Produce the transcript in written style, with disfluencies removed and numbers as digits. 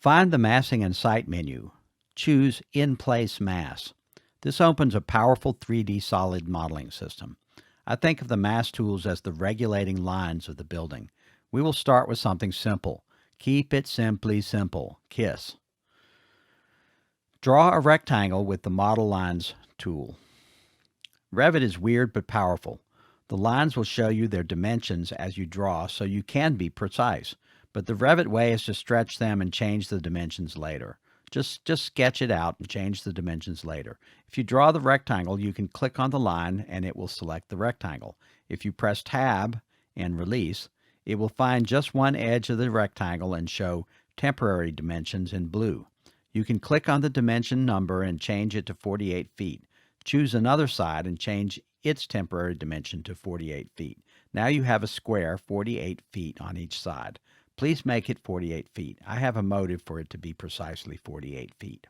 Find the Massing and Site menu. Choose In-Place Mass. This opens a powerful 3D solid modeling system. I think of the mass tools as the regulating lines of the building. We will start with something simple. Keep it simply simple. KISS. Draw a rectangle with the Model Lines tool. Revit is weird but powerful. The lines will show you their dimensions as you draw, so you can be precise. But the Revit way is to stretch them and change the dimensions later. Just sketch it out and change the dimensions later. If you draw the rectangle, you can click on the line and it will select the rectangle. If you press Tab and release, it will find just one edge of the rectangle and show temporary dimensions in blue. You can click on the dimension number and change it to 48 feet. Choose another side and change its temporary dimension to 48 feet. Now you have a square 48 feet on each side. Please make it 48 feet. I have a motive for it to be precisely 48 feet.